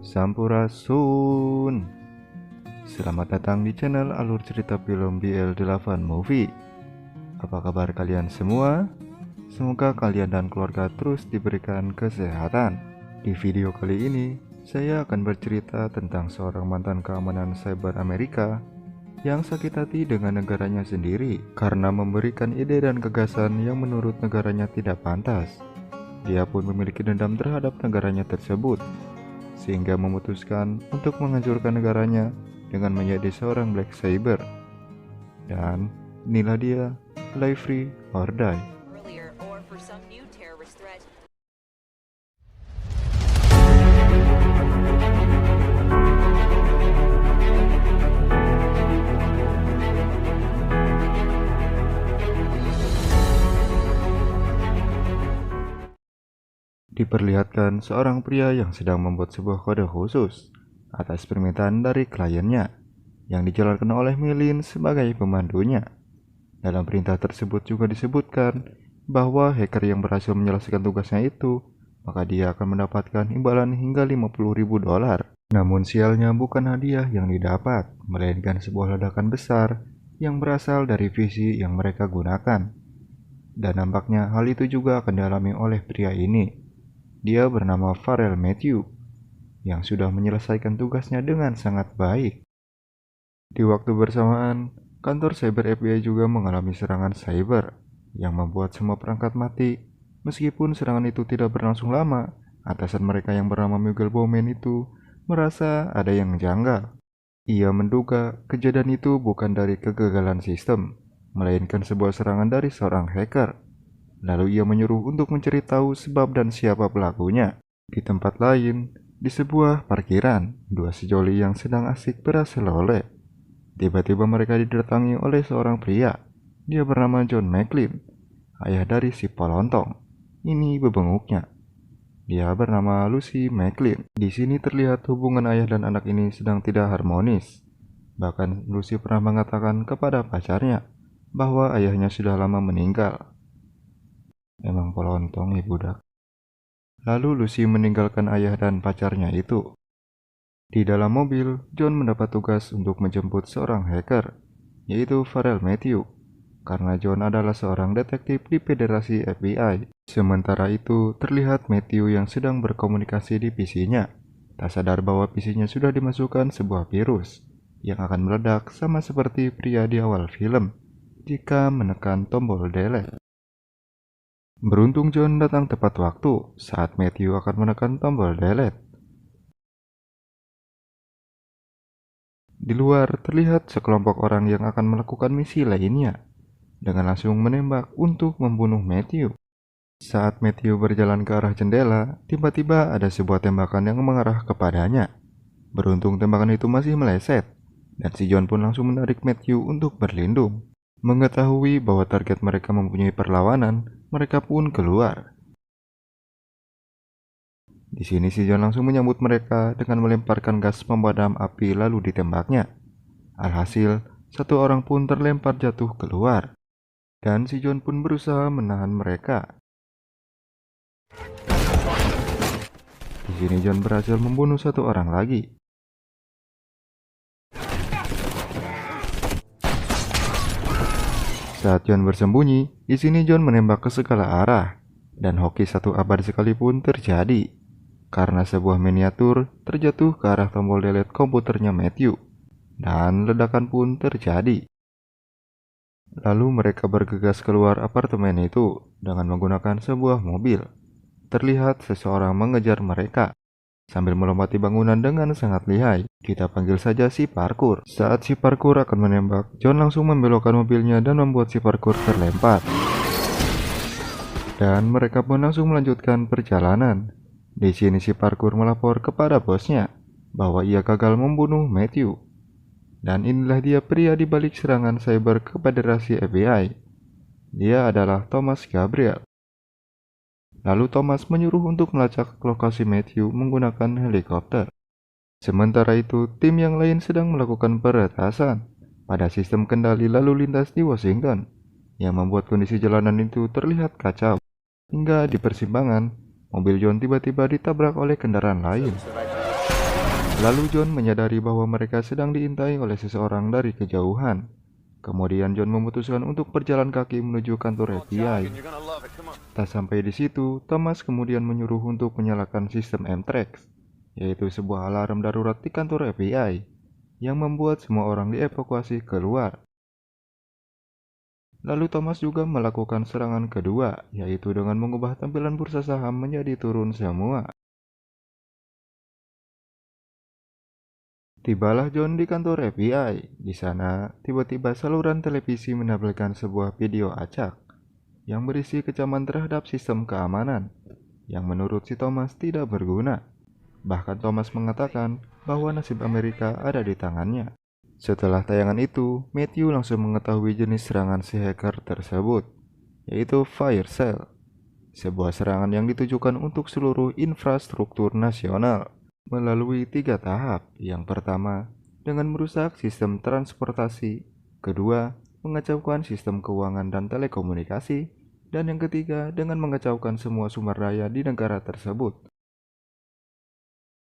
Sampurasun. Selamat datang di channel alur cerita film BL8 Movie. Apa kabar kalian semua? Semoga kalian dan keluarga terus diberikan kesehatan. Di video kali ini, saya akan bercerita tentang seorang mantan keamanan cyber Amerika yang sakit hati dengan negaranya sendiri karena memberikan ide dan gagasan yang menurut negaranya tidak pantas. Dia pun memiliki dendam terhadap negaranya tersebut, sehingga memutuskan untuk menghancurkan negaranya dengan menjadi seorang Black Saber. Dan inilah dia, Live Free or Die. Diperlihatkan seorang pria yang sedang membuat sebuah kode khusus atas permintaan dari kliennya yang dijalankan oleh Milin sebagai pembantunya. Dalam perintah tersebut juga disebutkan bahwa hacker yang berhasil menyelesaikan tugasnya itu, maka dia akan mendapatkan imbalan hingga $50.000. Namun sialnya bukan hadiah yang didapat, melainkan sebuah ledakan besar yang berasal dari visi yang mereka gunakan. Dan nampaknya hal itu juga akan dialami oleh pria ini. Dia bernama Farrell Matthew, yang sudah menyelesaikan tugasnya dengan sangat baik. Di waktu bersamaan, kantor cyber FBI juga mengalami serangan cyber yang membuat semua perangkat mati. Meskipun serangan itu tidak berlangsung lama, atasan mereka yang bernama Miguel Bowman itu merasa ada yang janggal. Ia menduga kejadian itu bukan dari kegagalan sistem, melainkan sebuah serangan dari seorang hacker. Lalu ia menyuruh untuk mencari tahu sebab dan siapa pelakunya. Di tempat lain, di sebuah parkiran, dua sejoli yang sedang asik berseloleh. Tiba-tiba mereka didatangi oleh seorang pria. Dia bernama John McClane, ayah dari si pelontong. Ini bebenguknya. Dia bernama Lucy McClane. Di sini terlihat hubungan ayah dan anak ini sedang tidak harmonis. Bahkan Lucy pernah mengatakan kepada pacarnya bahwa ayahnya sudah lama meninggal. Emang pelontong ya budak. Lalu Lucy meninggalkan ayah dan pacarnya itu. Di dalam mobil, John mendapat tugas untuk menjemput seorang hacker, yaitu Farrell Matthew, karena John adalah seorang detektif di Federasi FBI. Sementara itu, terlihat Matthew yang sedang berkomunikasi di PC-nya, tak sadar bahwa PC-nya sudah dimasukkan sebuah virus yang akan meledak sama seperti pria di awal film jika menekan tombol delete. Beruntung John datang tepat waktu saat Matthew akan menekan tombol delete. Di luar terlihat sekelompok orang yang akan melakukan misi lainnya dengan langsung menembak untuk membunuh Matthew. Saat Matthew berjalan ke arah jendela, tiba-tiba ada sebuah tembakan yang mengarah kepadanya. Beruntung tembakan itu masih meleset, dan si John pun langsung menarik Matthew untuk berlindung. Mengetahui bahwa target mereka mempunyai perlawanan, mereka pun keluar. Di sini si John langsung menyambut mereka dengan melemparkan gas pemadam api lalu ditembaknya. Alhasil, satu orang pun terlempar jatuh keluar, dan si John pun berusaha menahan mereka. Di sini John berhasil membunuh satu orang lagi. Saat John bersembunyi, di sini John menembak ke segala arah, dan hoki satu abad sekalipun terjadi, karena sebuah miniatur terjatuh ke arah tombol delete komputernya Matthew, dan ledakan pun terjadi. Lalu mereka bergegas keluar apartemen itu dengan menggunakan sebuah mobil. Terlihat seseorang mengejar mereka sambil melompati bangunan dengan sangat lihai. Kita panggil saja si parkur. Saat si parkur akan menembak, John langsung membelokkan mobilnya dan membuat si parkur terlempar. Dan mereka pun langsung melanjutkan perjalanan. Di sini si parkur melapor kepada bosnya bahwa ia gagal membunuh Matthew. Dan inilah dia pria di balik serangan cyber ke Federasi FBI. Dia adalah Thomas Gabriel. Lalu Thomas menyuruh untuk melacak lokasi Matthew menggunakan helikopter. Sementara itu, tim yang lain sedang melakukan peretasan pada sistem kendali lalu lintas di Washington, yang membuat kondisi jalanan itu terlihat kacau. Hingga di persimpangan, mobil John tiba-tiba ditabrak oleh kendaraan lain. Lalu John menyadari bahwa mereka sedang diintai oleh seseorang dari kejauhan. Kemudian John memutuskan untuk berjalan kaki menuju kantor FBI. Tak sampai di situ, Thomas kemudian menyuruh untuk menyalakan sistem M-Trax, yaitu sebuah alarm darurat di kantor FBI, yang membuat semua orang dievakuasi keluar. Lalu Thomas juga melakukan serangan kedua, yaitu dengan mengubah tampilan bursa saham menjadi turun semua. Tibalah John di kantor FBI. Di sana, tiba-tiba saluran televisi menampilkan sebuah video acak yang berisi kecaman terhadap sistem keamanan, yang menurut si Thomas tidak berguna. Bahkan Thomas mengatakan bahwa nasib Amerika ada di tangannya. Setelah tayangan itu, Matthew langsung mengetahui jenis serangan si hacker tersebut, yaitu Fire Sale, sebuah serangan yang ditujukan untuk seluruh infrastruktur nasional melalui 3 tahap. Yang pertama, dengan merusak sistem transportasi, kedua, mengacaukan sistem keuangan dan telekomunikasi, dan yang ketiga, dengan mengacaukan semua sumber daya di negara tersebut.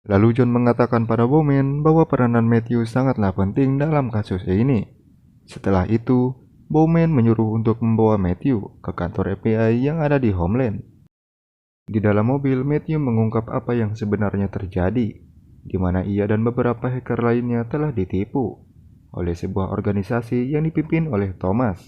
Lalu John mengatakan pada Bowman bahwa peranan Matthew sangatlah penting dalam kasus ini. Setelah itu, Bowman menyuruh untuk membawa Matthew ke kantor FBI yang ada di Homeland. Di dalam mobil, Matthew mengungkap apa yang sebenarnya terjadi, di mana ia dan beberapa hacker lainnya telah ditipu oleh sebuah organisasi yang dipimpin oleh Thomas,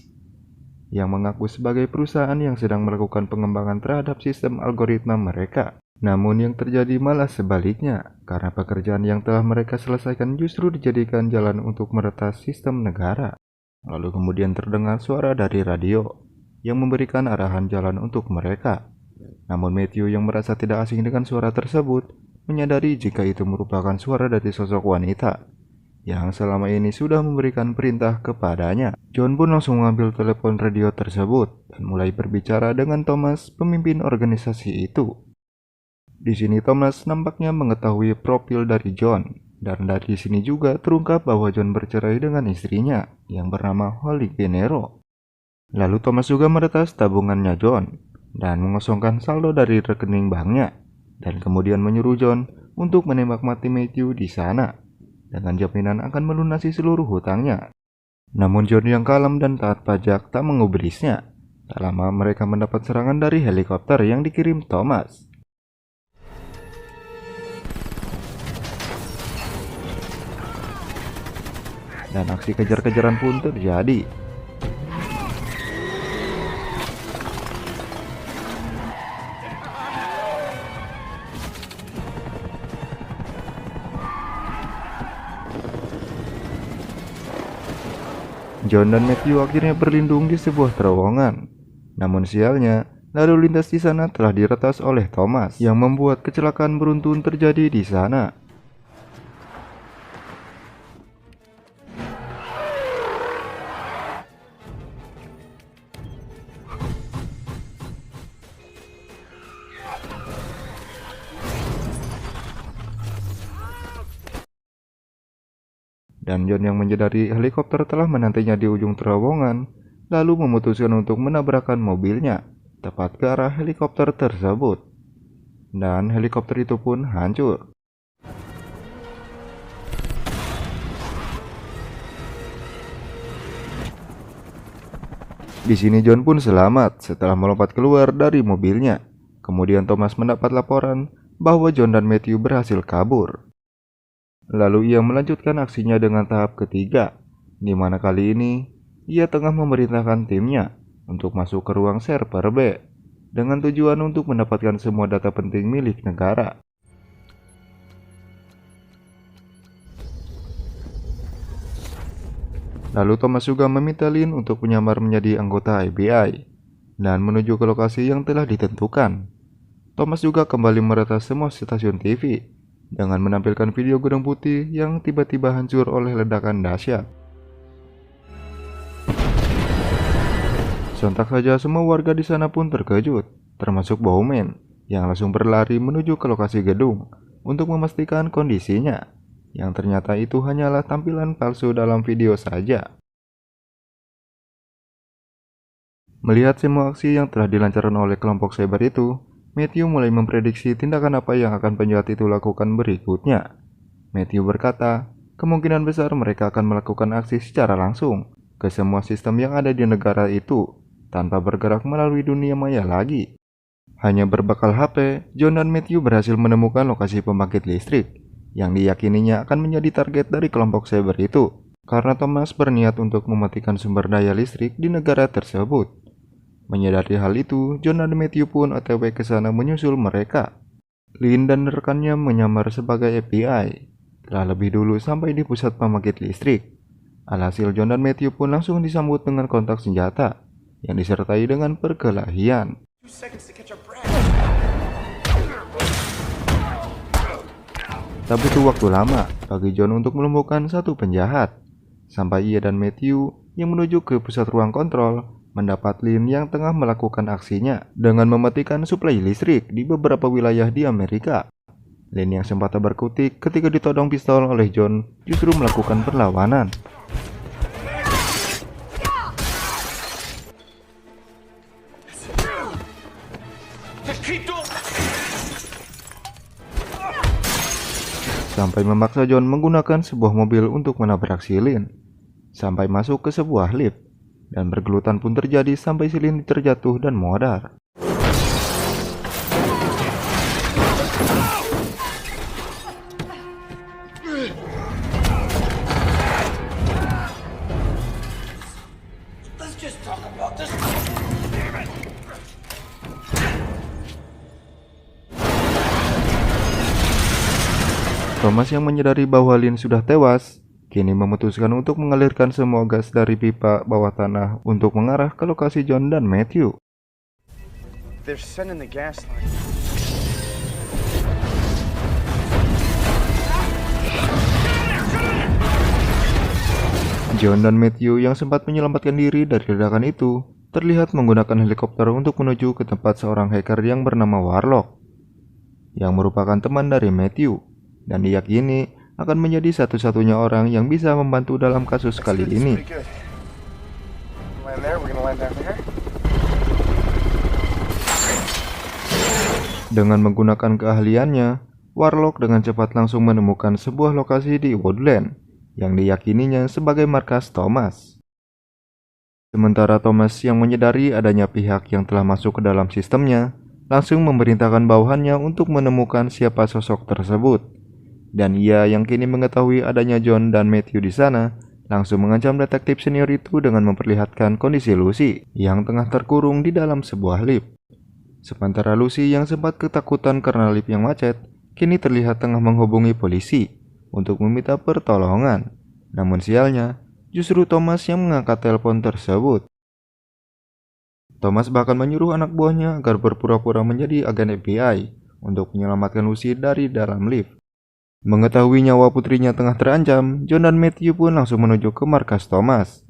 yang mengaku sebagai perusahaan yang sedang melakukan pengembangan terhadap sistem algoritma mereka. Namun yang terjadi malah sebaliknya, karena pekerjaan yang telah mereka selesaikan justru dijadikan jalan untuk meretas sistem negara. Lalu kemudian terdengar suara dari radio yang memberikan arahan jalan untuk mereka. Namun Matthew yang merasa tidak asing dengan suara tersebut, menyadari jika itu merupakan suara dari sosok wanita yang selama ini sudah memberikan perintah kepadanya. John pun langsung mengambil telepon radio tersebut dan mulai berbicara dengan Thomas, pemimpin organisasi itu. Di sini Thomas nampaknya mengetahui profil dari John, dan dari sini juga terungkap bahwa John bercerai dengan istrinya yang bernama Holly Gennaro. Lalu Thomas juga meretas tabungannya John dan mengosongkan saldo dari rekening banknya, dan kemudian menyuruh John untuk menembak mati Matthew di sana dengan jaminan akan melunasi seluruh hutangnya. Namun John yang kalem dan taat pajak tak mengubrisnya. Tak lama mereka mendapat serangan dari helikopter yang dikirim Thomas. Dan aksi kejar-kejaran pun terjadi. John dan Matthew akhirnya berlindung di sebuah terowongan. Namun sialnya, lalu lintas di sana telah diretas oleh Thomas, yang membuat kecelakaan beruntun terjadi di sana. Dan John yang menyadari helikopter telah menantinya di ujung terowongan, lalu memutuskan untuk menabrakkan mobilnya tepat ke arah helikopter tersebut. Dan helikopter itu pun hancur. Di sini John pun selamat setelah melompat keluar dari mobilnya. Kemudian Thomas mendapat laporan bahwa John dan Matthew berhasil kabur. Lalu ia melanjutkan aksinya dengan tahap ketiga, di mana kali ini ia tengah memerintahkan timnya untuk masuk ke ruang server B dengan tujuan untuk mendapatkan semua data penting milik negara. Lalu Thomas juga meminta Lynn untuk menyamar menjadi anggota FBI dan menuju ke lokasi yang telah ditentukan. Thomas juga kembali meretas semua stasiun TV dengan menampilkan video gedung putih yang tiba-tiba hancur oleh ledakan dahsyat. Sontak saja semua warga di sana pun terkejut, termasuk Bowman yang langsung berlari menuju ke lokasi gedung untuk memastikan kondisinya, yang ternyata itu hanyalah tampilan palsu dalam video saja. Melihat semua aksi yang telah dilancarkan oleh kelompok cyber itu, Matthew mulai memprediksi tindakan apa yang akan penjahat itu lakukan berikutnya. Matthew berkata, kemungkinan besar mereka akan melakukan aksi secara langsung ke semua sistem yang ada di negara itu, tanpa bergerak melalui dunia maya lagi. Hanya berbekal HP, John dan Matthew berhasil menemukan lokasi pembangkit listrik yang diyakininya akan menjadi target dari kelompok cyber itu, karena Thomas berniat untuk mematikan sumber daya listrik di negara tersebut. Menyadari hal itu, John dan Matthew pun OTW ke sana menyusul mereka. Lynn dan rekannya menyamar sebagai FBI, telah lebih dulu sampai di pusat pembangkit listrik. Alhasil John dan Matthew pun langsung disambut dengan kontak senjata yang disertai dengan perkelahian. Tak butuh waktu lama bagi John untuk melumpuhkan satu penjahat, sampai ia dan Matthew yang menuju ke pusat ruang kontrol mendapat Lynn yang tengah melakukan aksinya dengan mematikan suplai listrik di beberapa wilayah di Amerika. Lynn yang sempat berkutik ketika ditodong pistol oleh John justru melakukan perlawanan. Sampai memaksa John menggunakan sebuah mobil untuk menabrak si Lynn, sampai masuk ke sebuah lift, dan bergelutan pun terjadi sampai si Lynn terjatuh dan modar. Thomas yang menyadari bahwa Lynn sudah tewas, kini memutuskan untuk mengalirkan semua gas dari pipa bawah tanah untuk mengarah ke lokasi John dan Matthew. John dan Matthew yang sempat menyelamatkan diri dari ledakan itu, terlihat menggunakan helikopter untuk menuju ke tempat seorang hacker yang bernama Warlock, yang merupakan teman dari Matthew, dan diyakini akan menjadi satu-satunya orang yang bisa membantu dalam kasus kali ini. Dengan menggunakan keahliannya, Warlock dengan cepat langsung menemukan sebuah lokasi di Woodland yang diyakininya sebagai markas Thomas. Sementara Thomas yang menyadari adanya pihak yang telah masuk ke dalam sistemnya, langsung memerintahkan bawahannya untuk menemukan siapa sosok tersebut. Dan ia yang kini mengetahui adanya John dan Matthew di sana, langsung mengancam detektif senior itu dengan memperlihatkan kondisi Lucy yang tengah terkurung di dalam sebuah lift. Sementara Lucy yang sempat ketakutan karena lift yang macet, kini terlihat tengah menghubungi polisi untuk meminta pertolongan. Namun sialnya, justru Thomas yang mengangkat telepon tersebut. Thomas bahkan menyuruh anak buahnya agar berpura-pura menjadi agen FBI untuk menyelamatkan Lucy dari dalam lift. Mengetahui nyawa putrinya tengah terancam, John dan Matthew pun langsung menuju ke markas Thomas.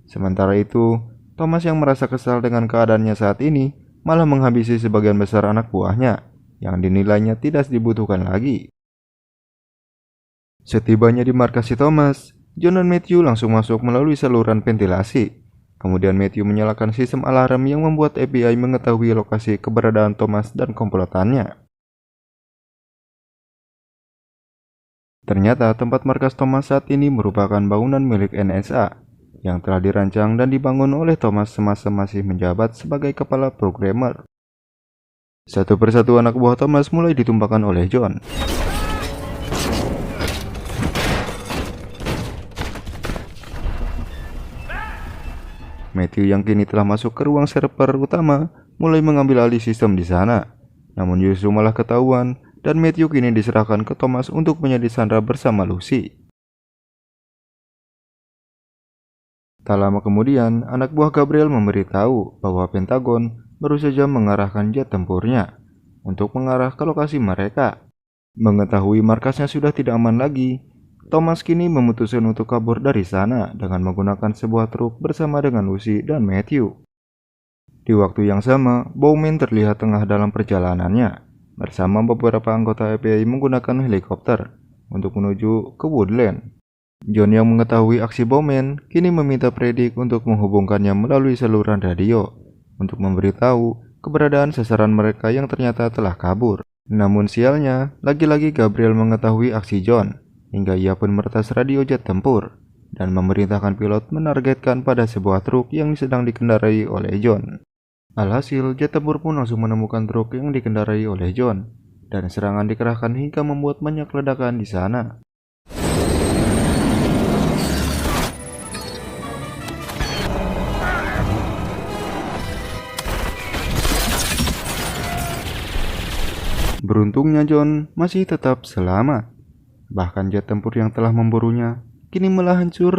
Sementara itu, Thomas yang merasa kesal dengan keadaannya saat ini, malah menghabisi sebagian besar anak buahnya, yang dinilainya tidak dibutuhkan lagi. Setibanya di markas si Thomas, John dan Matthew langsung masuk melalui saluran ventilasi. Kemudian Matthew menyalakan sistem alarm yang membuat FBI mengetahui lokasi keberadaan Thomas dan komplotannya. Ternyata tempat markas Thomas saat ini merupakan bangunan milik NSA yang telah dirancang dan dibangun oleh Thomas semasa masih menjabat sebagai kepala programmer. Satu persatu anak buah Thomas mulai ditumpahkan oleh John. Matthew yang kini telah masuk ke ruang server utama mulai mengambil alih sistem di sana, namun justru malah ketahuan dan Matthew kini diserahkan ke Thomas untuk menjadi sandera bersama Lucy. Tak lama kemudian, anak buah Gabriel memberitahu bahwa Pentagon baru saja mengarahkan jet tempurnya untuk mengarah ke lokasi mereka. Mengetahui markasnya sudah tidak aman lagi, Thomas kini memutuskan untuk kabur dari sana dengan menggunakan sebuah truk bersama dengan Lucy dan Matthew. Di waktu yang sama, Bowman terlihat tengah dalam perjalanannya bersama beberapa anggota FBI menggunakan helikopter untuk menuju ke Woodland. John yang mengetahui aksi Bowman kini meminta Predik untuk menghubungkannya melalui saluran radio untuk memberitahu keberadaan sasaran mereka yang ternyata telah kabur. Namun sialnya, lagi-lagi Gabriel mengetahui aksi John hingga ia pun meretas radio jet tempur dan memerintahkan pilot menargetkan pada sebuah truk yang sedang dikendarai oleh John. Alhasil, jet tempur pun langsung menemukan truk yang dikendarai oleh John, dan serangan dikerahkan hingga membuat banyak ledakan di sana. Beruntungnya John masih tetap selamat. Bahkan jet tempur yang telah memburunya kini malah hancur.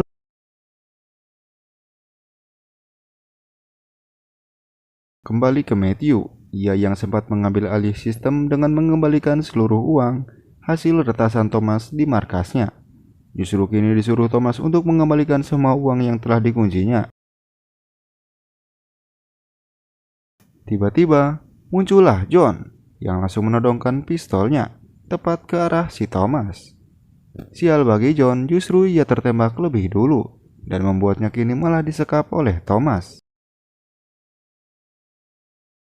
Kembali ke Matthew, ia yang sempat mengambil alih sistem dengan mengembalikan seluruh uang hasil retasan Thomas di markasnya. Justru kini disuruh Thomas untuk mengembalikan semua uang yang telah dikuncinya. Tiba-tiba muncullah John yang langsung menodongkan pistolnya tepat ke arah si Thomas. Sial bagi John, justru ia tertembak lebih dulu dan membuatnya kini malah disekap oleh Thomas.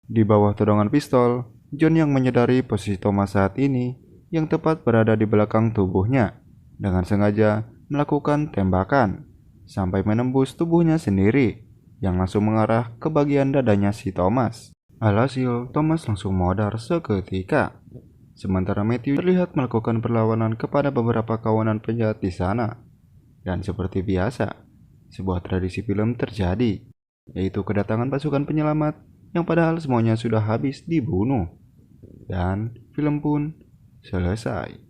Di bawah todongan pistol, John yang menyadari posisi Thomas saat ini yang tepat berada di belakang tubuhnya dengan sengaja melakukan tembakan sampai menembus tubuhnya sendiri yang langsung mengarah ke bagian dadanya si Thomas. Alhasil, Thomas langsung modar seketika. Sementara Matthew terlihat melakukan perlawanan kepada beberapa kawanan penjahat di sana. Dan seperti biasa, sebuah tradisi film terjadi, yaitu kedatangan pasukan penyelamat yang padahal semuanya sudah habis dibunuh. Dan film pun selesai.